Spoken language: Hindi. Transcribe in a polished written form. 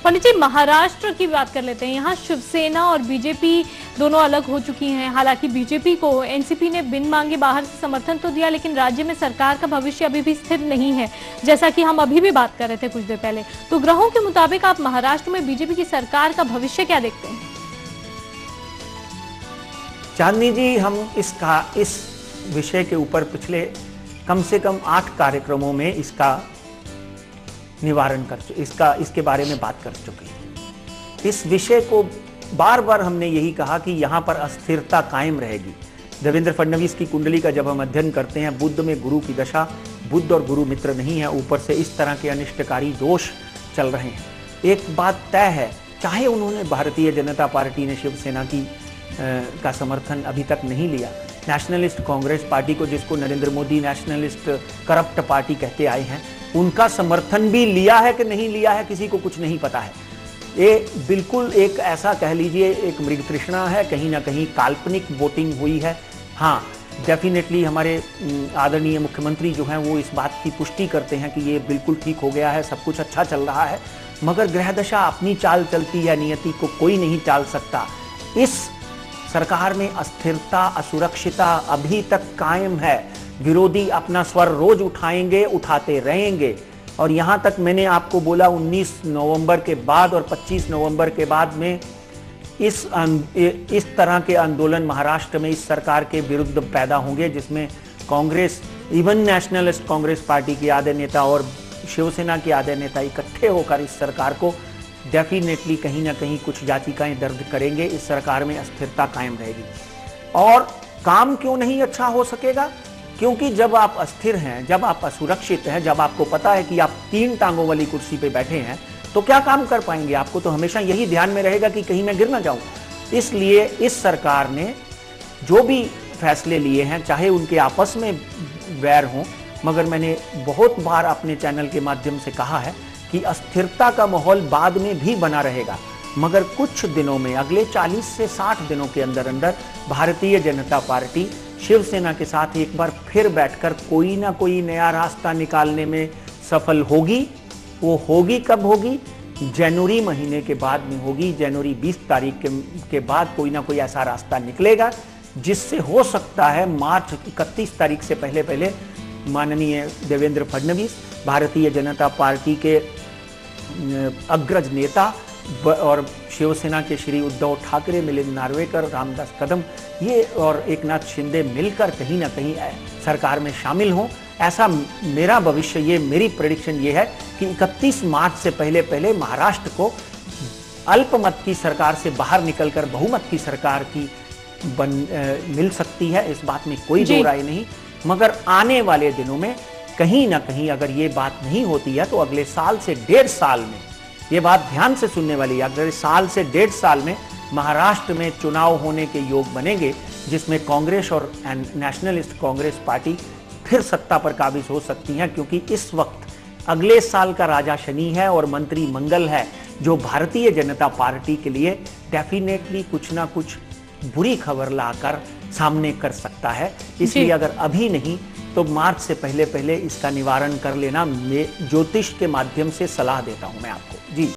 पंडित जी, महाराष्ट्र की बात कर लेते हैं। यहाँ शिवसेना और बीजेपी दोनों अलग हो चुकी हैं। हालांकि बीजेपी को एनसीपी ने बिन मांगे बाहर से समर्थन तो दिया, लेकिन राज्य में सरकार का भविष्य अभी भी स्थिर नहीं है, जैसा कि हम अभी भी बात कर रहे थे कुछ देर पहले। तो ग्रहों के मुताबिक आप महाराष्ट्र में बीजेपी की सरकार का भविष्य क्या देखते हैं? चांदनी जी, हम इस विषय के ऊपर पिछले कम से कम 8 कार्यक्रमों में इसका निवारण इसके बारे में बात कर चुके हैं। इस विषय को बार बार हमने यही कहा कि यहां पर अस्थिरता कायम रहेगी। देवेंद्र फडणवीस की कुंडली का जब हम अध्ययन करते हैं, बुध में गुरु की दशा, बुध और गुरु मित्र नहीं है, ऊपर से इस तरह के अनिष्टकारी दोष चल रहे हैं। एक बात तय है, चाहे उन्होंने भारतीय जनता पार्टी ने शिवसेना का समर्थन अभी तक नहीं लिया, नेशनलिस्ट कांग्रेस पार्टी को, जिसको Narendra Modi nationalist corrupt party कहते आए हैं, उनका समर्थन भी लिया है कि नहीं लिया है किसी को कुछ नहीं पता है। ये बिल्कुल एक ऐसा कह लीजिए एक मृग तृष्णा है, कहीं ना कहीं काल्पनिक वोटिंग हुई है। हाँ, डेफिनेटली हमारे आदरणीय मुख्यमंत्री जो हैं वो इस बात की पुष्टि करते हैं कि ये बिल्कुल ठीक हो गया है, सब कुछ अच्छा चल रहा है, मगर ग्रह दशा अपनी चाल चलती है, नियति को कोई नहीं टाल सकता। इस सरकार में अस्थिरता, असुरक्षिता अभी तक कायम है। विरोधी अपना स्वर रोज उठाएंगे, उठाते रहेंगे। और यहां तक मैंने आपको बोला 19 नवंबर के बाद और 25 नवंबर के बाद में इस तरह के आंदोलन महाराष्ट्र में इस सरकार के विरुद्ध पैदा होंगे, जिसमें Congress, even nationalist Congress party के आधे नेता और शिवसेना के आधे नेता इकट्ठे होकर इस सरकार को डेफिनेटली कहीं ना कहीं कुछ याचिकाएं दर्ज करेंगे। इस सरकार में अस्थिरता कायम रहेगी। और काम क्यों नहीं अच्छा हो सकेगा? क्योंकि जब आप अस्थिर हैं, जब आप असुरक्षित हैं, जब आपको पता है कि आप 3 टांगों वाली कुर्सी पे बैठे हैं, तो क्या काम कर पाएंगे? आपको तो हमेशा यही ध्यान में रहेगा कि कहीं मैं गिर ना जाऊं। इसलिए इस सरकार ने जो भी फैसले लिए हैं, चाहे उनके आपस में वैर हों, मगर मैंने बहुत बार अपने चैनल के माध्यम से कहा है कि अस्थिरता का माहौल बाद में भी बना रहेगा, मगर कुछ दिनों में, अगले 40 से 60 दिनों के अंदर अंदर भारतीय जनता पार्टी शिवसेना के साथ एक बार फिर बैठकर कोई ना कोई नया रास्ता निकालने में सफल होगी। वो होगी कब होगी? जनवरी महीने के बाद में होगी। जनवरी 20 तारीख के बाद कोई ना कोई ऐसा रास्ता निकलेगा जिससे हो सकता है मार्च 31 तारीख से पहले पहले माननीय देवेंद्र फडणवीस, भारतीय जनता पार्टी के अग्रज नेता और शिवसेना के श्री उद्धव ठाकरे, मिलिंद नार्वेकर, रामदास कदम, ये और एकनाथ शिंदे मिलकर कहीं ना कहीं सरकार में शामिल हों। ऐसा मेरा भविष्य, ये मेरी प्रेडिक्शन ये है कि 31 मार्च से पहले पहले महाराष्ट्र को अल्पमत की सरकार से बाहर निकलकर बहुमत की सरकार की मिल सकती है। इस बात में कोई दो राय नहीं। मगर आने वाले दिनों में कहीं ना कहीं अगर ये बात नहीं होती है तो अगले साल से 1.5 साल में, ये बात ध्यान से सुनने वाली है, अगले साल से 1.5 साल में महाराष्ट्र में चुनाव होने के योग बनेंगे, जिसमें कांग्रेस और नेशनलिस्ट कांग्रेस पार्टी फिर सत्ता पर काबिज हो सकती हैं। क्योंकि इस वक्त अगले साल का राजा शनि है और मंत्री मंगल है, जो भारतीय जनता पार्टी के लिए डेफिनेटली कुछ ना कुछ बुरी खबर लाकर सामने कर सकता है। इसलिए अगर अभी नहीं तो मार्च से पहले पहले इसका निवारण कर लेना, मैं ज्योतिष के माध्यम से सलाह देता हूं मैं आपको। जी।